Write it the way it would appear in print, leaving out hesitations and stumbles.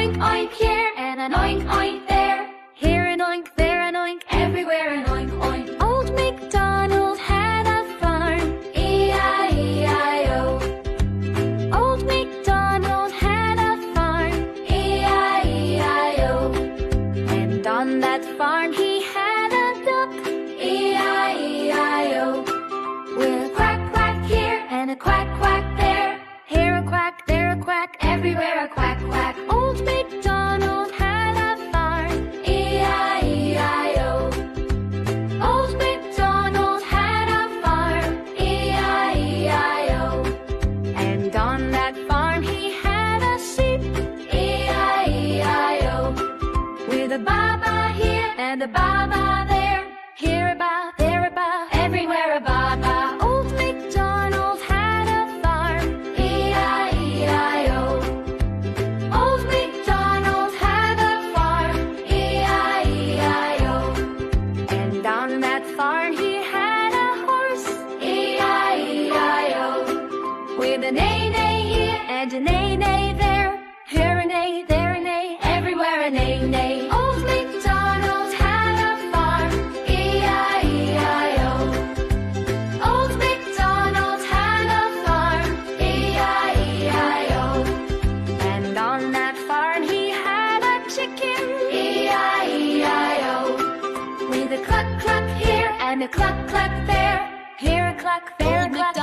oink oink here and an oink oink there. Here an oink, there an oink, everywhere an oink oink. Old MacDonald had a farm, E-I-E-I-O. Old MacDonald had a farm, E-I-E-I-O. And on that farm he had a duck, E-I-E-I-O. With a quack quack here and a quack quack there. Here a quack, there a quack, everywhere a quack quack. Old MacDonald had a farm, E-I-E-I-O. Old MacDonald had a farm, E-I-E-I-O. And on that farm he had a sheep, E-I-E-I-O. With a ba-ba here and a ba-ba there. Here a ba, there a ba, everywhere a ba-ba. Old MacDonald had a farm, E-I-E-I-O. Old MacDonald had a farm, E-I-E-I-O. And on that farm he had a horse, E-I-E-I-O. With a neigh-neigh here and a neigh-neigh there. Here a neigh, there a neigh, everywhere a neigh-neigh. Old MacDonald had a farm, E-I-E-I-O. Old MacDonald had a farm, E-I-E-I-O. And on that farm he had a chicken, E-I-E-I-O. With a cluck cluck here and a cluck cluck there. Here a cluck, there a cluck,